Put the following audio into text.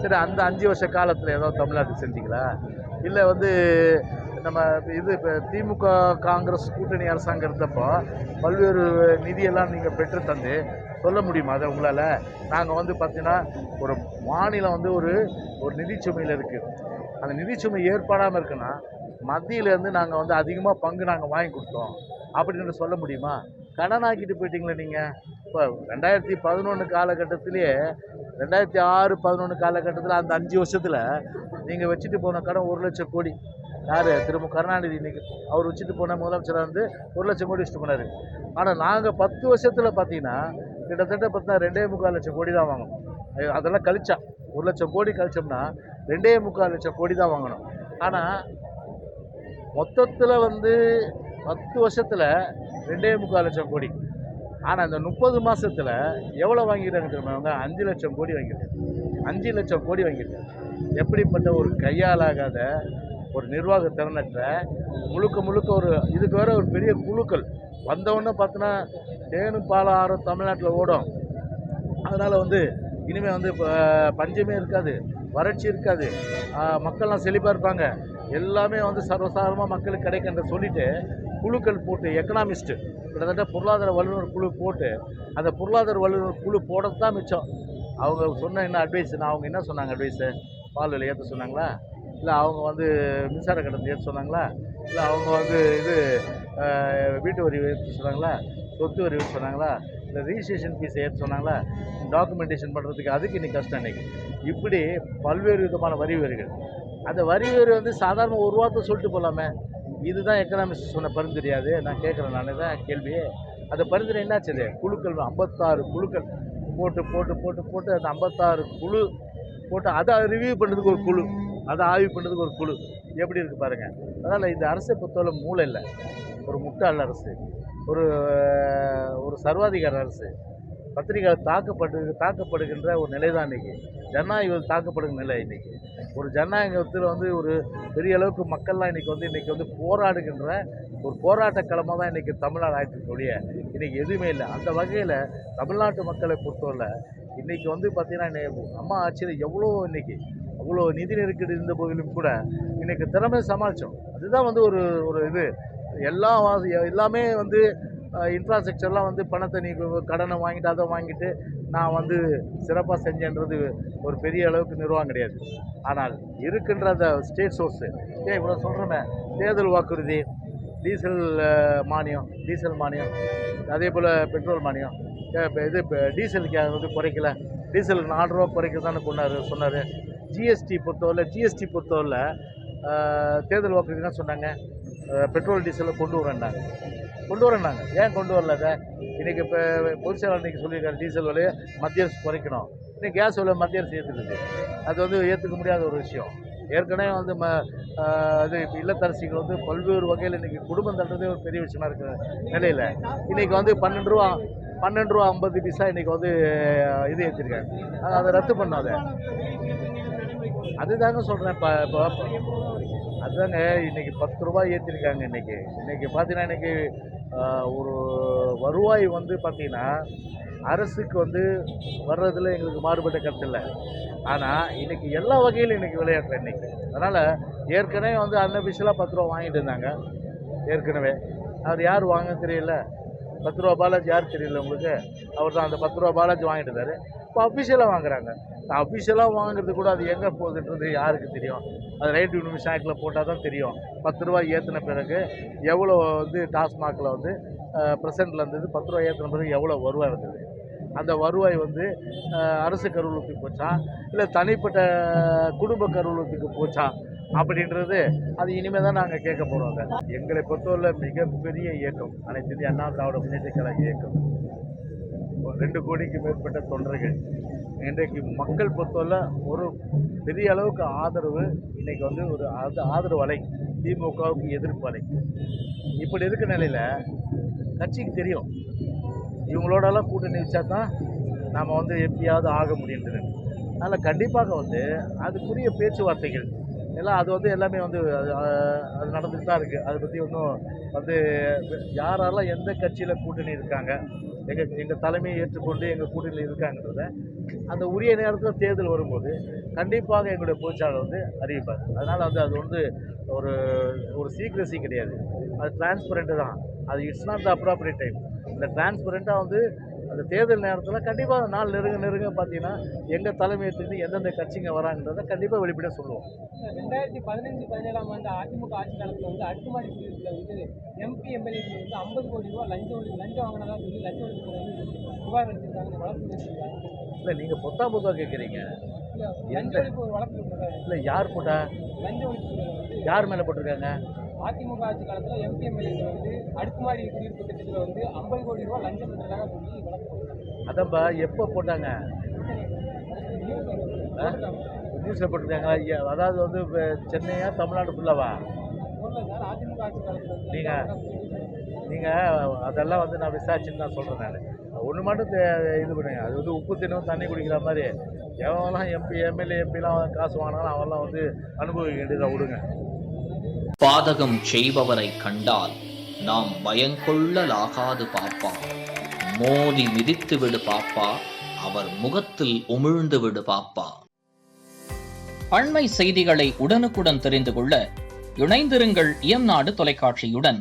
சரி, அந்த 5 வருஷ காலத்தில் ஏதோ தமிழ்நாட்டுக்கு செஞ்சீங்களா? இல்லை வந்து நம்ம இது இப்போ திமுக காங்கிரஸ் கூட்டணி அரசாங்கம் இருந்தப்போ பல்வேறு நிதியெல்லாம் நீங்கள் பெற்று தந்து சொல்ல முடியுமா அதை உங்களால்? நாங்கள் வந்து பார்த்தீங்கன்னா ஒரு மாநிலம் வந்து ஒரு ஒரு நிதிச்சுமையில் இருக்குது. அந்த நிதிச்சுமை ஏற்படாமல் இருக்குன்னா மத்தியிலேருந்து நாங்கள் வந்து அதிகமாக பங்கு நாங்கள் வாங்கி கொடுத்தோம் அப்படின்னு சொல்ல முடியுமா? கடனாக்கிட்டு போயிட்டீங்களே நீங்கள். இப்போ 2011 காலகட்டத்திலேயே 2006-11 காலகட்டத்தில் அந்த 5 வருஷத்தில் நீங்கள் வச்சுட்டு போன கடன் 1,00,000 கோடி. யார்? திரு மு கருணாநிதி. இன்னைக்கு அவர் வச்சுட்டு போன முதலமைச்சராக வந்து 1,00,000 கோடி வச்சுட்டு போனார். ஆனால் நாங்கள் 10 வருஷத்தில் பார்த்தீங்கன்னா கிட்டத்தட்ட பார்த்தா 2,4 லட்சம் கோடி தான் வாங்கணும். அதெல்லாம் கழிச்சா 1,00,000 கோடி கழிச்சோம்னா 2,4 லட்சம் கோடி தான் வாங்கணும். ஆனால் மொத்தத்தில் வந்து 10 வருஷத்தில் 2,4 லட்சம் கோடி. ஆனால் இந்த 30 மாதத்தில் எவ்வளோ வாங்கிட்டாங்க தெரியுமா? அவங்க 5 லட்சம் கோடி வாங்கிட்டாங்க. 5 லட்சம் கோடி வாங்கிட்டாங்க. எப்படிப்பட்ட ஒரு கையாலாகாத ஒரு நிர்வாக திறனற்ற முழுக்க முழுக்க ஒரு இதுக்கு வேற ஒரு பெரிய குழுக்கள் வந்தவொடனே பார்த்தோன்னா தேனும் பாலும் ஆறும் தமிழ்நாட்டில் ஓடும். அதனால் வந்து இனிமேல் வந்து பஞ்சமே இருக்காது, வறட்சி இருக்காது, மக்கள்லாம் செழிப்பாக இருப்பாங்க, எல்லாமே வந்து சர்வசாதாரணமாக மக்களுக்கு கிடைக்கின்ற சொல்லிட்டு குழுக்கள் போட்டு எக்கனாமிஸ்ட்டு கிட்டத்தட்ட பொருளாதார வல்லுநர் குழு போட்டு அந்த பொருளாதார வல்லுநர் குழு போட தான் மிச்சம். அவங்க சொன்ன என்ன அட்வைஸ்? அவங்க என்ன சொன்னாங்க அட்வைஸு? பால் விலை ஏற்ற சொன்னாங்களா? இல்லை அவங்க வந்து மின்சார கட்டணத்தை ஏற்ற சொன்னாங்களா? இல்லை அவங்க வந்து இது வீட்டு வரி ஏற்ற சொன்னாங்களா? சொத்து வரி ஏற்ற சொன்னாங்களா? இல்லை ரிஜிஸ்ட்ரேஷன் ஃபீஸ் ஏற்ற சொன்னாங்களா? டாக்குமெண்டேஷன் பண்ணுறதுக்கு அதுக்கு இன்றைக்கி கஷ்டம். இன்றைக்கி இப்படி பல்வேறு விதமான வரி வரிகள். அந்த வரி வரி வந்து சாதாரண ஒரு வார்த்தை சொல்லிட்டு போகலாமே. இதுதான் எக்கனாமிக்ஸ் சொன்ன பரிந்துரையாது. நான் கேட்குறேன், நான் தான் கேள்வி. அந்த பரிந்துரை என்னாச்சுது? குழுக்கள் 56 குழுக்கள் போட்டு போட்டு போட்டு போட்டு அந்த 56 குழு போட்டு அதை ரிவ்யூ பண்ணுறதுக்கு ஒரு குழு, அதை ஆய்வு பண்ணுறதுக்கு ஒரு குழு. எப்படி இருக்குது பாருங்கள். அதனால் இந்த அரசை பொறுத்தவரை மூளை இல்லை, ஒரு முட்டாள் அரசு, ஒரு ஒரு சர்வாதிகார அரசு. பத்திரிகைகள் தாக்கப்படுகின்ற ஒரு நிலை தான் இன்றைக்கி. ஜனநாயகம் தாக்கப்படுகிற நிலை இன்றைக்கி. ஒரு ஜனநாயகத்தில் வந்து ஒரு பெரிய அளவுக்கு மக்கள்லாம் இன்றைக்கி வந்து போராடுகின்ற ஒரு போராட்ட களமாக தான் இன்றைக்கி தமிழ்நாடு ஆயிடுச்சு ஒழிய இன்றைக்கி எதுவுமே இல்லை. அந்த வகையில் தமிழ்நாட்டு மக்களை பொறுத்தவரை இன்றைக்கி வந்து பார்த்திங்கன்னா அம்மா ஆட்சியில் எவ்வளோ இன்றைக்கி அவ்வளோ நிதி நெருக்கடி இருந்த போதிலும் கூட இன்றைக்கி திறமை சமாளித்தோம். அதுதான் வந்து ஒரு ஒரு இது எல்லாமே வந்து இன்ஃப்ராஸ்ட்ரக்சர்லாம் வந்து பணத்தை நீ கடனை வாங்கிட்டு அதை வாங்கிட்டு நான் வந்து சிறப்பாக செஞ்சேன்றது ஒரு பெரிய அளவுக்கு நிர்வாகம் கிடையாது. ஆனால் இருக்கின்ற அந்த ஸ்டேட் சோர்ஸு இவ்வளோ சொல்கிறோமே, தேர்தல் வாக்குறுதி, டீசல் மானியம், அதே போல் பெட்ரோல் மானியம், இப்போ டீசலுக்கு வந்து குறைக்கல, டீசலுக்கு 4 ரூபா குறைக்கிறதான்னு சொன்னார். ஜிஎஸ்டி பொறுத்தவரை தேர்தல் வாக்குறுதி என்ன சொன்னாங்க? பெட்ரோல் டீசலை கொண்டு வரேன்னாங்க. ஏன் கொண்டு வரல? அதை இன்றைக்கி இப்போ பொதுச் செயலாளர் இன்றைக்கி சொல்லியிருக்காரு, டீசல் விலையை மத்திய அரசு குறைக்கணும். இன்றைக்கி கேஸ் விலை மத்திய அரசு ஏற்றுக்குது. அது வந்து ஏற்றுக்க முடியாத ஒரு விஷயம். ஏற்கனவே வந்து இது இல்லத்தரசிகள் வந்து பல்வேறு வகையில் இன்றைக்கி குடும்பம் தள்ளுறதே ஒரு பெரிய விஷயமா இருக்கிற நிலையில் இன்றைக்கி வந்து 12 ரூபா 50 பைசா இன்றைக்கி வந்து இது ஏற்றிருக்காங்க. அதை ரத்து பண்ணாத. அதுதாங்க சொல்கிறேன். இப்போ அதுதாங்க இன்றைக்கி 10 ரூபாய் ஏற்றிருக்காங்க. இன்றைக்கி பார்த்தீங்கன்னா இன்றைக்கி ஒரு வருவாய் வந்து பார்த்திங்கன்னா அரசுக்கு வந்து வர்றதில் எங்களுக்கு மாறுபட்ட கருத்து இல்லை. ஆனால் இன்றைக்கி எல்லா வகையிலும் இன்றைக்கி விளையாடுறேன் இன்றைக்கி. அதனால் ஏற்கனவே வந்து அன்அஃபிஷியலாக 10 ரூபா வாங்கிட்டு இருந்தாங்க. ஏற்கனவே அவர் யார் வாங்க தெரியல. 10 ரூபா பாலாஜி யார் தெரியல உங்களுக்கு? அவர் தான் அந்த 10 ரூபா பாலாஜி வாங்கிட்டு இருந்தார். இப்போ அஃபிஷியலாக வாங்குறாங்க. அஃபிஷியலாக வாங்குறது கூட அது எங்கே போகுதுன்றது யாருக்கு தெரியும்? அது ரைட் யூனிவர்ஸ் ஆக்டில் போட்டால் தான் தெரியும். 10 ரூபா ஏற்றின பிறகு எவ்வளோ வந்து டாஸ்மாகில் வந்து ப்ரெசென்ட்டில் இருந்தது, 10 ரூபா ஏற்றின பிறகு எவ்வளோ வருவாய் வந்தது? அந்த வருவாய் வந்து அரசு கருவூலத்துக்கு போச்சா, இல்லை தனிப்பட்ட குடும்ப கருவூலத்துக்கு போச்சா அப்படின்றது அது இனிமேல் தான் நாங்கள் கேட்க போகிறோம். எங்களை பொறுத்தவரை மிகப்பெரிய இயக்கம் அனைத்து இந்திய அண்ணா திராவிட முன்னேற்ற கழக இயக்கம். 2 கோடிக்கு மேற்பட்ட தொண்டர்கள். இன்றைக்கு மக்கள் பொறுத்தவரை ஒரு பெரிய அளவுக்கு ஆதரவு. இன்றைக்கி வந்து ஒரு ஆதரவு அலை, திமுகவுக்கு எதிர்ப்பு அலை. இப்படி இருக்கிற நிலையில் கட்சிக்கு தெரியும் இவங்களோடலாம் கூட்டணி வச்சா தான் நாம் வந்து எப்படியாவது ஆக முடியுன்றது. அதனால் கண்டிப்பாக வந்து அதுக்குரிய பேச்சுவார்த்தைகள் எல்லாம் அது வந்து எல்லாமே வந்து அது நடந்துட்டு தான் இருக்குது. அதை பற்றி ஒன்றும் வந்து யாரெல்லாம் எந்த கட்சியில் கூட்டணி இருக்காங்க, எங்கள் தலைமையை ஏற்றுக்கொண்டு எங்கள் கூட்டணியில் இருக்காங்கன்றத அந்த உரிய நேரத்தில் தேர்தல் வரும்போது கண்டிப்பாக எங்களுடைய பொதுச்சாளர் வந்து அறிவிப்பார். அதனால் வந்து அது வந்து ஒரு ஒரு சீக்ரெசி கிடையாது, அது டிரான்ஸ்பரண்ட்டு தான். அது it's not the appropriate time. இந்த டிரான்ஸ்பரண்ட்டாக வந்து அந்த தேர்தல் நேரத்தில் கண்டிப்பாக நாள் நெருங்க பார்த்தீங்கன்னா எங்கள் தலைமையத்துக்கு எந்தெந்த கட்சிங்க வராங்கன்றதை கண்டிப்பாக வெளிப்படையாக சொல்லுவோம். 2015-17ஆம் ஆண்டு அதிமுக ஆட்சி காலத்தில் வந்து அடுக்குமாடி குடியிருப்பில் வந்து எம்பி எம்எல்ஏக்கள் வந்து 50 கோடி ரூபாய் லஞ்சம் வாங்கினதா சொல்லி லஞ்ச ஒழிப்புத்துறை வந்து புகார் அளிச்சிருக்காங்க, வழக்கு போட்டிருக்காங்க. இல்லை, நீங்கள் பொதுவாக கேட்குறீங்க. இல்லை, லஞ்ச ஒழிப்பு ஒரு வழக்கு போட்டிருக்காங்க. இல்லை, யார் போட்டா? லஞ்ச ஒழிப்புத்துறை வந்து யார் மேலே போட்டிருக்காங்க? அதிமுக ஆட்சி காலத்தில் எம்பி எம்எல்ஏக்கள் வந்து அடுக்குமாடி குடியிருப்பு திட்டத்தில் வந்து 50 கோடி ரூபாய் லஞ்சம் பெற்றதாக சொல்லி வழக்கு போட்டிருக்காங்க. அதப்பா எப்போ போட்டாங்க? நியூஸில் போட்டிருக்காங்க. அதாவது வந்து சென்னையா தமிழ்நாடு ஃபுல்லாவா? அதிமுக ஆட்சி காலத்தில் நீங்கள் அதெல்லாம் வந்து நான் விசாரிச்சுன்னு தான் சொல்கிறேன். நான் ஒன்று மட்டும் இது பண்ணுங்க, அது வந்து உப்பு தினம் தண்ணி குடிக்கிற மாதிரி எவன்லாம் எம்எல்ஏ எம்பிலாம் காசு வாங்கினாலும் அவெல்லாம் வந்து அனுபவிக்க வேண்டியதாக விடுங்க. பாதகம் செய்பவரை கண்டால் நாம் பயங்கொள்ளலாகாது பாப்பா, மோதி மிதித்து விடு பாப்பா, அவர் முகத்தில் உமிழ்ந்து விடு பாப்பா. அண்மை செய்திகளை உடனுக்குடன் தெரிந்து கொள்ள இணைந்திருங்கள் இயம்நாடு தொலைக்காட்சியுடன்.